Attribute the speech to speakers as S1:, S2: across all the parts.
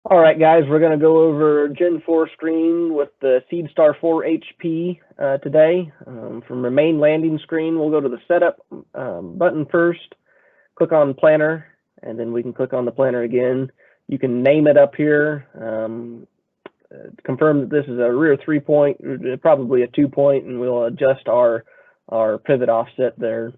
S1: All right, guys, we're going to go over Gen 4 screen with the SeedStar 4 HP today. From the main landing screen, we'll go to the setup button first, click on planter, and then we can click on the planter again. You can name it up here, confirm that this is a rear 3-point, probably a 2-point, and we'll adjust our pivot offset there.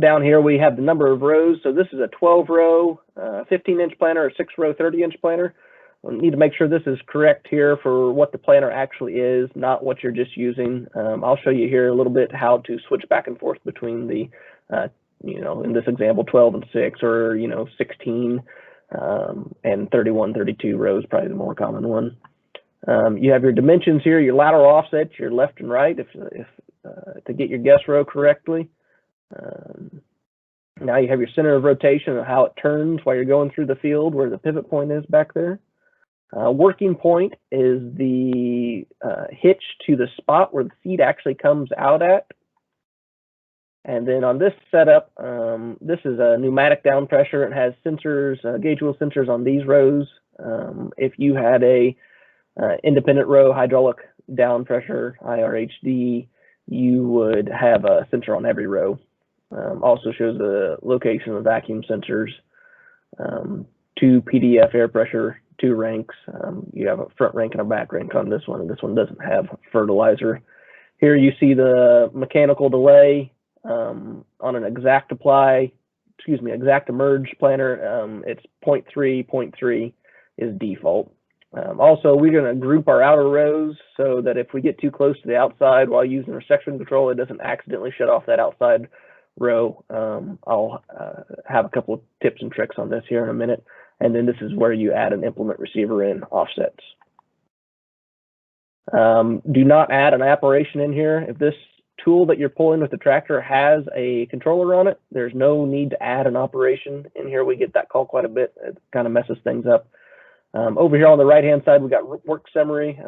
S1: Down here we have the number of rows. So this is a 12-row 15-inch planter or 6-row 30-inch planter. We need to make sure this is correct here for what the planter actually is, not what you're just using. I'll show you here a little bit how to switch back and forth between the, in this example, 12 and 6, or 16 and 31, 32 rows, probably the more common one. You have your dimensions here, your lateral offsets, your left and right, if to get your guess row correctly. Now you have your center of rotation and how it turns while you're going through the field, where the pivot point is back there. Working point is the hitch to the spot where the seed actually comes out at. And then on this setup, this is a pneumatic down pressure. It has sensors, gauge wheel sensors on these rows. If you had a independent row hydraulic down pressure, IRHD, you would have a sensor on every row. Also shows the location of vacuum sensors, 2 PDF air pressure, 2 ranks. You have a front rank and a back rank on this one, and this one doesn't have fertilizer. Here you see the mechanical delay on an exact emerge planter. It's 0.3, 0.3 is default. Also, we're going to group our outer rows so that if we get too close to the outside while using our section control, it doesn't accidentally shut off that outside row. I'll have a couple of tips and tricks on this here in a minute. And then this is where you add an implement receiver in offsets. Do not add an operation in here. If this tool that you're pulling with the tractor has a controller on it, there's no need to add an operation in here. We get that call quite a bit. It kind of messes things up. Over here on the right-hand side, we got work summary,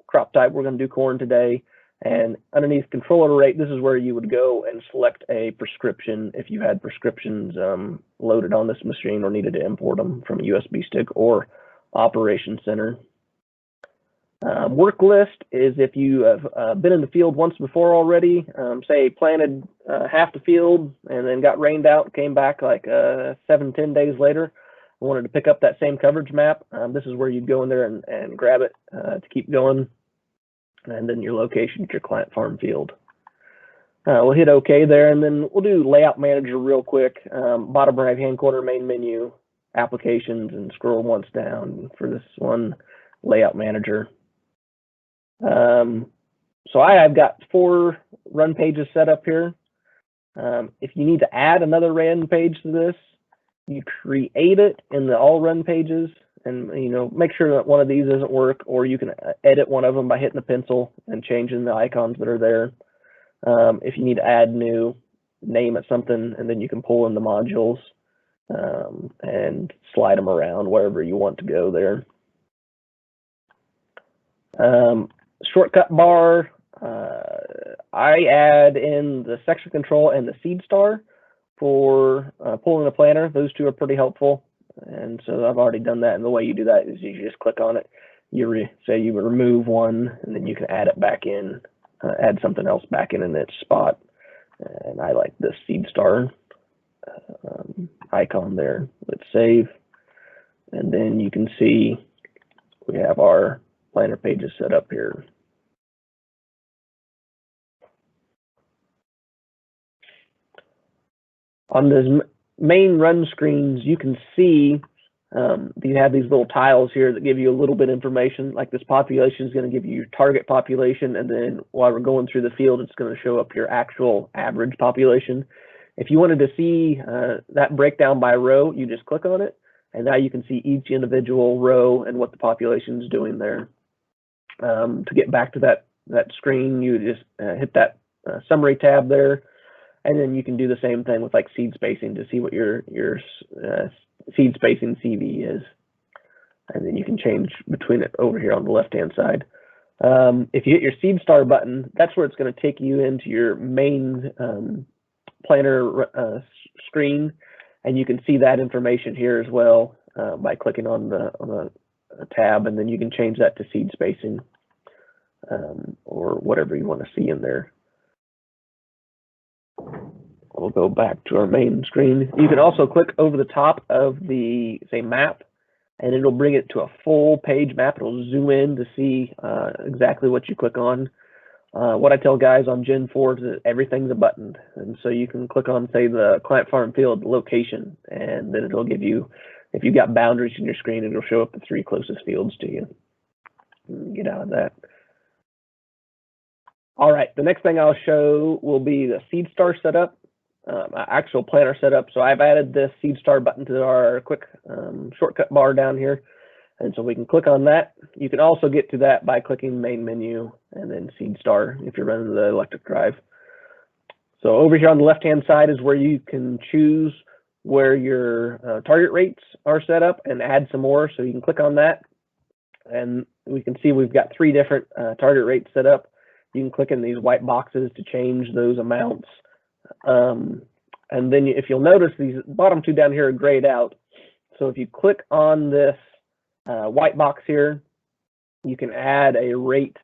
S1: crop type. We're going to do corn today. And underneath controller rate, this is where you would go and select a prescription if you had prescriptions loaded on this machine or needed to import them from a USB stick or operation center. Work list is if you have been in the field once before already, say planted half the field and then got rained out, came back like 7-10 days later, wanted to pick up that same coverage map. This is where you'd go in there and grab it to keep going. And then your location at your client farm field. We'll hit OK there, and then we'll do Layout Manager real quick. Bottom right-hand corner, main menu, Applications, and scroll once down for this one, Layout Manager. So I've got 4 run pages set up here. If you need to add another run page to this, you create it in the all run pages, and make sure that one of these doesn't work, or you can edit one of them by hitting the pencil and changing the icons that are there. If you need to add new, name it something, and then you can pull in the modules and slide them around wherever you want to go there. Shortcut bar, I add in the section control and the SeedStar for pulling a planter. Those 2 are pretty helpful. And so I've already done that, and the way you do that is you just click on it. Say you remove one, and then you can add it back in, add something else back in its spot. And I like this SeedStar icon there. Let's save, and then you can see we have our planter pages set up here. On this main run screens, you can see you have these little tiles here that give you a little bit of information, like this population is going to give you your target population, and then while we're going through the field, it's going to show up your actual average population. If you wanted to see that breakdown by row, you just click on it, and now you can see each individual row and what the population is doing there. To get back to that screen, you just hit that summary tab there. And then you can do the same thing with like seed spacing to see what your seed spacing CV is. And then you can change between it over here on the left-hand side. If you hit your SeedStar button, that's where it's going to take you into your main planter screen. And you can see that information here as well. by clicking on the tab, and then you can change that to seed spacing or whatever you want to see in there. We'll go back to our main screen. You can also click over the top of the, say, map, and it'll bring it to a full page map. It'll zoom in to see exactly what you click on. What I tell guys on Gen 4 is that everything's a button. And so you can click on, say, the client farm field location, and then it'll give you, if you've got boundaries in your screen, it'll show up the 3 closest fields to you. Get out of that. All right, the next thing I'll show will be the SeedStar setup, actual planter setup. So I've added this SeedStar button to our quick shortcut bar down here. And so we can click on that. You can also get to that by clicking main menu and then SeedStar if you're running the electric drive. So over here on the left-hand side is where you can choose where your target rates are set up and add some more. So you can click on that, and we can see we've got 3 different target rates set up. You can click in these white boxes to change those amounts. And then if you'll notice, these bottom 2 down here are grayed out. So if you click on this white box here, you can add a rate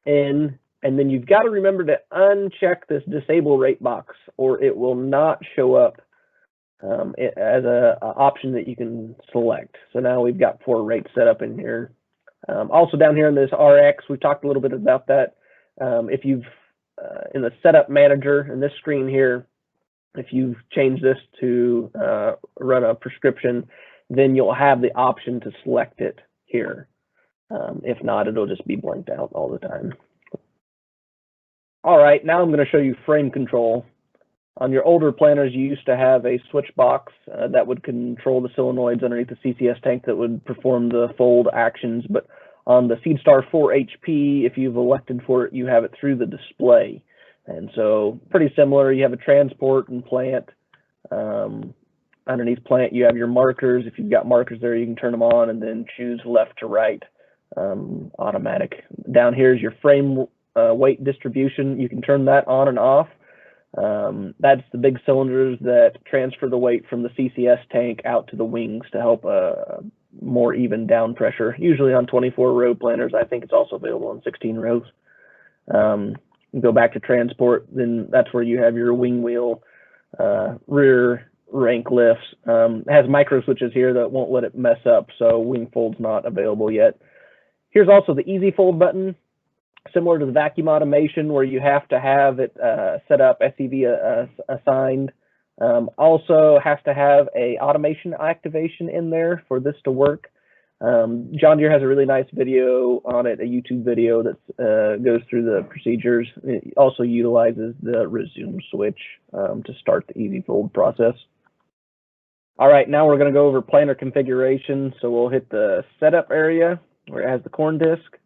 S1: in, and then you've got to remember to uncheck this disable rate box, or it will not show up as a option that you can select. So now we've got 4 rates set up in here. Also down here in this RX, we talked a little bit about that. If you've in the setup manager in this screen here, if you've changed this to run a prescription, then you'll have the option to select it here. If not, it'll just be blanked out all the time. All right, now I'm going to show you frame control. On your older planters, you used to have a switch box that would control the solenoids underneath the CCS tank that would perform the fold actions. But on the SeedStar 4 HP, if you've elected for it, you have it through the display. And so pretty similar. You have a transport and plant. Underneath plant, you have your markers. If you've got markers there, you can turn them on and then choose left to right, automatic. Down here is your frame weight distribution. You can turn that on and off. That's the big cylinders that transfer the weight from the CCS tank out to the wings to help more even down pressure. Usually on 24-row planters. I think it's also available on 16 rows. Go back to transport, then that's where you have your wing wheel, rear rank lifts. It has micro switches here that won't let it mess up, so wing fold's not available yet. Here's also the easy fold button, similar to the vacuum automation where you have to have it set up, SEV assigned. Also has to have a automation activation in there for this to work. John Deere has a really nice video on it, a YouTube video that goes through the procedures. It also utilizes the resume switch to start the easy fold process. All right, now we're going to go over planter configuration. So we'll hit the setup area where it has the corn disc,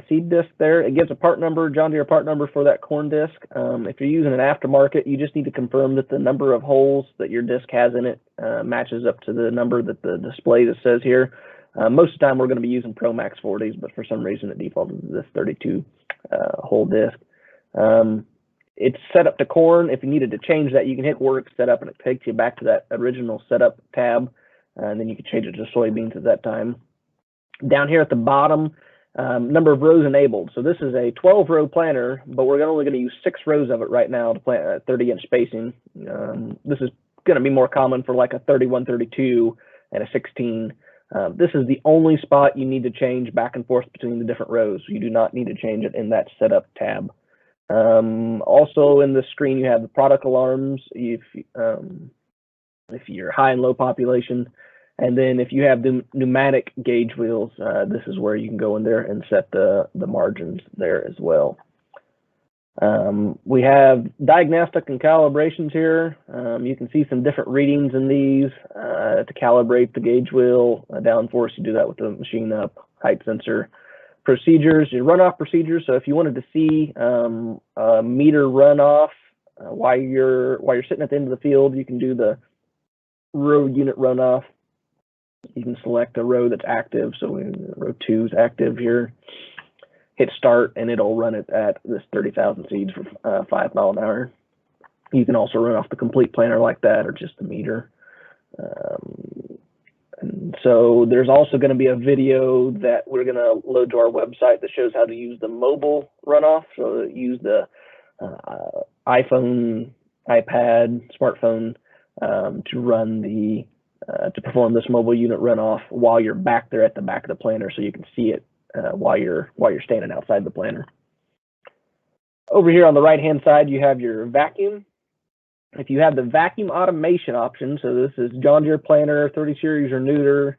S1: seed disc there. It gives a part number, John Deere part number for that corn disc. If you're using an aftermarket, you just need to confirm that the number of holes that your disc has in it matches up to the number that the display that says here. Most of the time we're going to be using Pro Max 40s, but for some reason it defaulted to this 32 hole disc. It's set up to corn. If you needed to change that, you can hit work setup and it takes you back to that original setup tab, and then you can change it to soybeans at that time. Down here at the bottom, number of rows enabled. So this is a 12-row planter, but we're only going to use 6 rows of it right now to plant at 30-inch spacing. This is going to be more common for like a 31, 32, and a 16. This is the only spot you need to change back and forth between the different rows. You do not need to change it in that setup tab. Also in the screen, you have the product alarms if you're high and low population. And then if you have the pneumatic gauge wheels, this is where you can go in there and set the margins there as well. We have diagnostic and calibrations here. You can see some different readings in these to calibrate the gauge wheel. Downforce, you do that with the machine up. Height sensor. Procedures, your runoff procedures. So if you wanted to see a meter runoff while you're sitting at the end of the field, you can do the row unit runoff. You can select a row that's active. So row 2 is active here. Hit start and it'll run it at this 30,000 seeds for 5 miles an hour. You can also run off the complete planter like that or just the meter. And So there's also going to be a video that we're going to load to our website that shows how to use the mobile runoff. So use the iPhone, iPad, smartphone to run the to perform this mobile unit runoff while you're back there at the back of the planter, so you can see it while you're standing outside the planter. Over here on the right hand side, you have your vacuum. If you have the vacuum automation option, so this is John Deere planter, 30 series or neuter,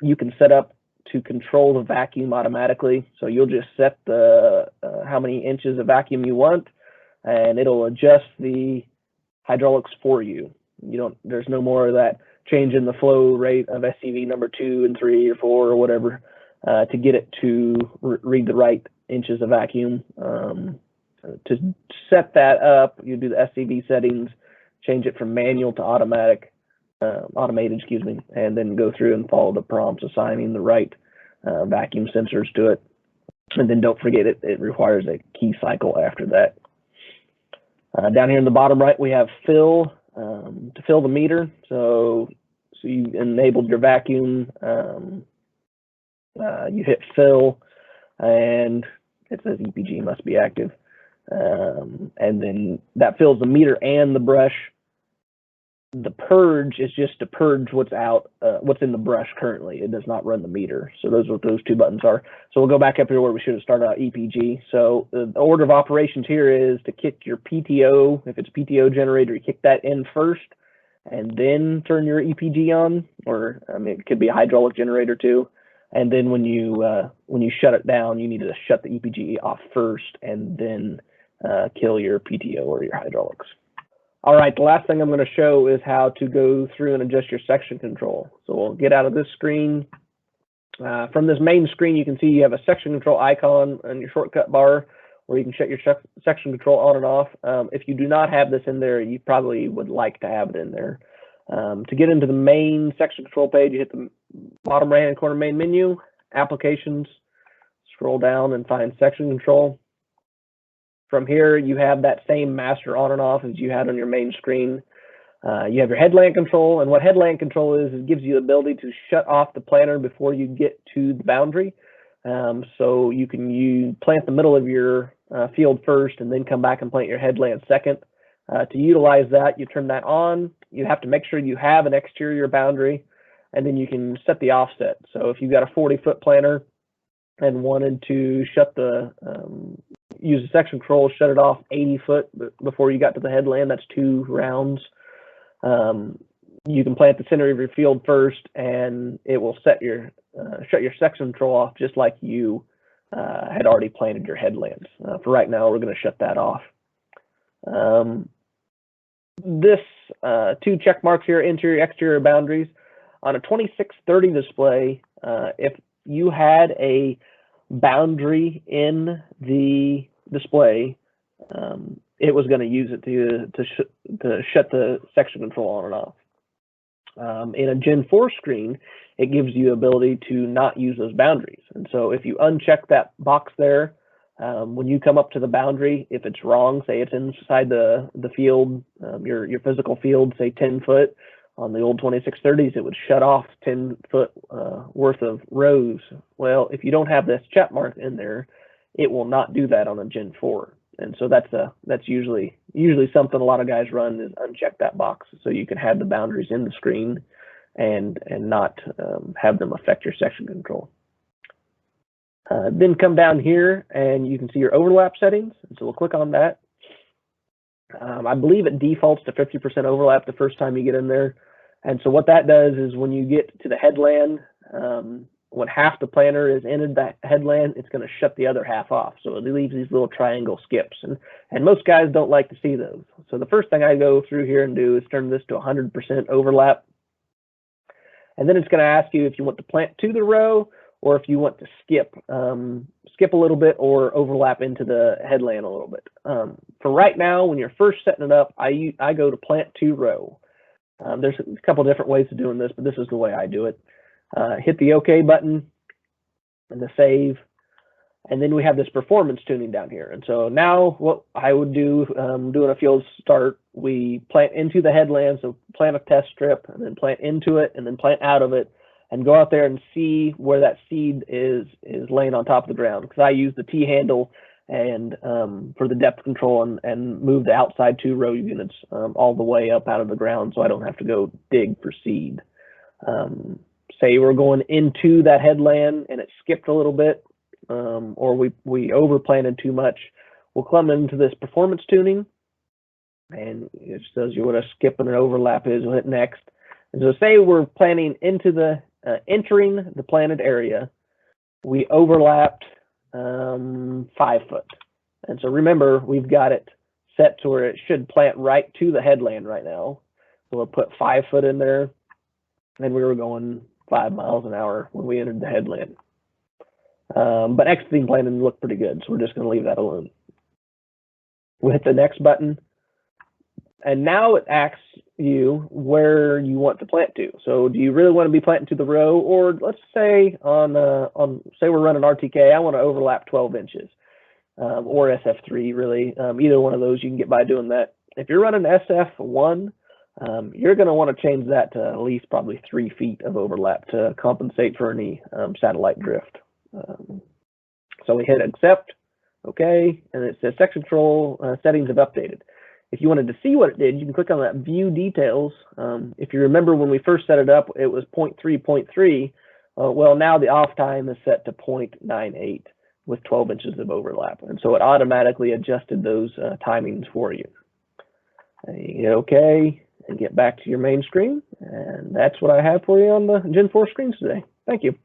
S1: you can set up to control the vacuum automatically. So you'll just set the how many inches of vacuum you want, and it'll adjust the hydraulics for you. There's no more of that change in the flow rate of SCV number 2 and 3 or 4 or whatever to get it to read the right inches of vacuum. To set that up, you do the SCV settings, change it from manual to automated, and then go through and follow the prompts assigning the right vacuum sensors to it. And then don't forget it requires a key cycle after that. Down here in the bottom right, we have fill to fill the meter. So you enabled your vacuum, you hit fill, and it says EPG must be active. And then that fills the meter and the brush. The purge is just to purge what's in the brush currently. It does not run the meter. So those are what those two buttons are. So we'll go back up here where we should have started out EPG. So the order of operations here is to kick your PTO. If it's a PTO generator, you kick that in first and then turn your EPG on, or it could be a hydraulic generator too. And then when you shut it down, you need to shut the EPG off first and then kill your PTO or your hydraulics. All right, the last thing I'm going to show is how to go through and adjust your section control. So we'll get out of this screen. From this main screen, you can see you have a section control icon on your shortcut bar where you can shut your section control on and off. If you do not have this in there, you probably would like to have it in there. To get into the main section control page, you hit the bottom right-hand corner main menu, applications, scroll down and find section control. From here, you have that same master on and off as you had on your main screen. You have your headland control, and what headland control is, it gives you the ability to shut off the planter before you get to the boundary. So you can plant the middle of your field first and then come back and plant your headland second. To utilize that, you turn that on. You have to make sure you have an exterior boundary, and then you can set the offset. So if you've got a 40-foot planter and wanted to use the section control, shut it off 80 foot before you got to the headland, that's 2 rounds. You can plant the center of your field first, and it will shut your section control off just like you had already planted your headlands. For right now, we're going to shut that off. This 2 check marks here, interior, exterior boundaries. On a 2630 display, if you had a boundary in the display, it was going to use it to shut the section control on and off. In a Gen 4 screen, it gives you the ability to not use those boundaries. And so if you uncheck that box there, when you come up to the boundary, if it's wrong, say it's inside the field, your physical field, say 10 foot, on the old 2630s, it would shut off 10 foot worth of rows. Well, if you don't have this check mark in there, it will not do that on a Gen 4. And so that's usually something a lot of guys run, is uncheck that box so you can have the boundaries in the screen and not have them affect your section control. Then come down here and you can see your overlap settings. And so we'll click on that. I believe it defaults to 50% overlap the first time you get in there. And so what that does is when you get to the headland, when half the planter is in that headland, it's going to shut the other half off. So it leaves these little triangle skips. And most guys don't like to see those. So the first thing I go through here and do is turn this to 100% overlap. And then it's going to ask you if you want to plant to the row or if you want to skip a little bit or overlap into the headland a little bit. For right now, when you're first setting it up, I go to plant to row. There's a couple different ways of doing this, but this is the way I do it. Hit the OK button and the save. And then we have this performance tuning down here. And so now what I would do, doing a field start, we plant into the headland, so plant a test strip, and then plant into it, and then plant out of it, and go out there and see where that seed is laying on top of the ground. Because I use the T-handle and for the depth control and move the outside 2 row units all the way up out of the ground so I don't have to go dig for seed. Say we're going into that headland and it skipped a little bit, or we overplanted too much, we'll come into this performance tuning, and it tells you what a skip and an overlap is. We'll hit next. And so say we're planting into the, entering the planted area, we overlapped 5 foot. And so remember, we've got it set to where it should plant right to the headland right now. So we'll put 5 foot in there, and we were going 5 miles an hour when we entered the headland. But exiting planting looked pretty good, so we're just going to leave that alone. We'll hit the next button, and now it asks you where you want to plant to. So do you really want to be planting to the row, or let's say say we're running RTK, I want to overlap 12 inches, or SF3 really. Either one of those you can get by doing that. If you're running SF1, you're going to want to change that to at least probably 3 feet of overlap to compensate for any satellite drift. So we hit accept, okay, and it says section control settings have updated. If you wanted to see what it did, you can click on that view details. If you remember when we first set it up, it was 0.3. Well, now the off time is set to 0.98 with 12 inches of overlap. And so it automatically adjusted those timings for you. You hit okay and get back to your main screen. And that's what I have for you on the Gen 4 screens today. Thank you.